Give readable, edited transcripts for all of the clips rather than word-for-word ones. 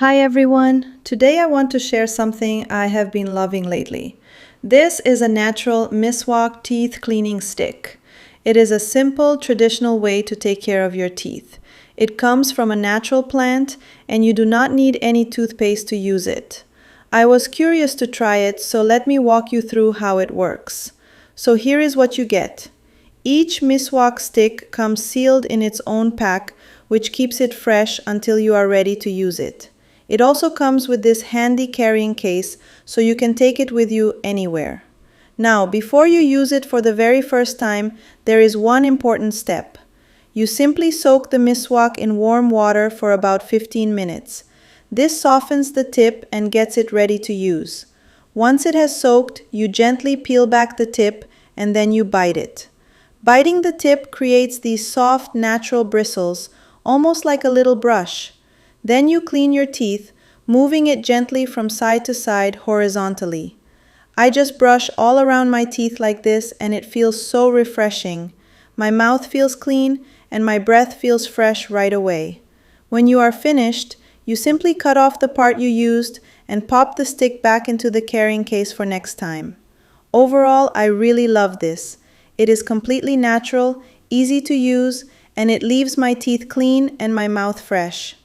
Hi everyone! Today I want to share something I have been loving lately. This is a natural Miswak teeth cleaning stick. It is a simple, traditional way to take care of your teeth. It comes from a natural plant and you do not need any toothpaste to use it. I was curious to try it, so let me walk you through how it works. So here is what you get. Each Miswak stick comes sealed in its own pack, which keeps it fresh until you are ready to use it. It also comes with this handy carrying case, so you can take it with you anywhere. Now, before you use it for the very first time, there is one important step. You simply soak the miswak in warm water for about 15 minutes. This softens the tip and gets it ready to use. Once it has soaked, you gently peel back the tip and then you bite it. Biting the tip creates these soft, natural bristles, almost like a little brush. Then you clean your teeth, moving it gently from side to side horizontally. I just brush all around my teeth like this and it feels so refreshing. My mouth feels clean and my breath feels fresh right away. When you are finished, you simply cut off the part you used and pop the stick back into the carrying case for next time. Overall, I really love this. It is completely natural, easy to use, and it leaves my teeth clean and my mouth fresh.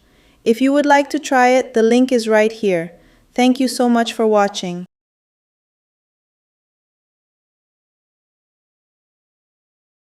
If you would like to try it, the link is right here. Thank you so much for watching.